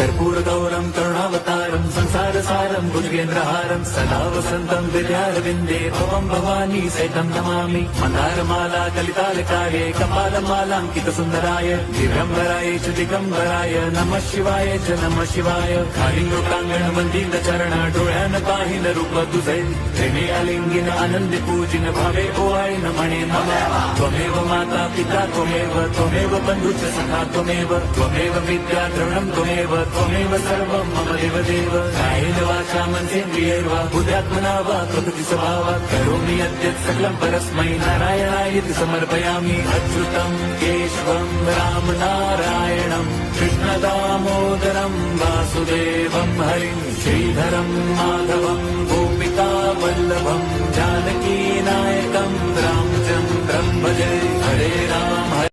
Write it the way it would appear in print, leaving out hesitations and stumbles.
कर्पूरगौरं करुणावतारं संसारसारं भुजगेन्द्रहारं सदा वसन्तं हृदयारविन्दे भवं भवानी सहितं नमामि। मन्दारमाला कलितालकाये कपालमालाङ्कितसुन्दराय दिगम्बराय च दिगम्बराय नमः शिवाय च नमः शिवाय। कालिङ्गोटाङ्गण मन्दिरचरण डोळ्यान पाहिन रूप तुझे प्रेमे आलिंगिन आनंदे पूजिन भावे ओवाळीन म्हणे नमः। त्वमेव माता पिता त्वमेव बन्धुश्च सखा त्वमेव विद्या द्रविणं त्वमेव सर्वं मम देवदेव। कायेन वाचा मनसेन्द्रियैर्वा बुद्ध्यात्मना वा प्रकृति स्वभावात् करोमि यद्यत् सकलं परस्मै नारायणायेति समर्पयामि। अच्युतं केशवं राम नारायणं कृष्णदामोदरं वासुदेवं हरिं श्रीधरं माधवं गोपिका वल्लभं जानकी नायकं रामचन्द्रं भजे। हरे राम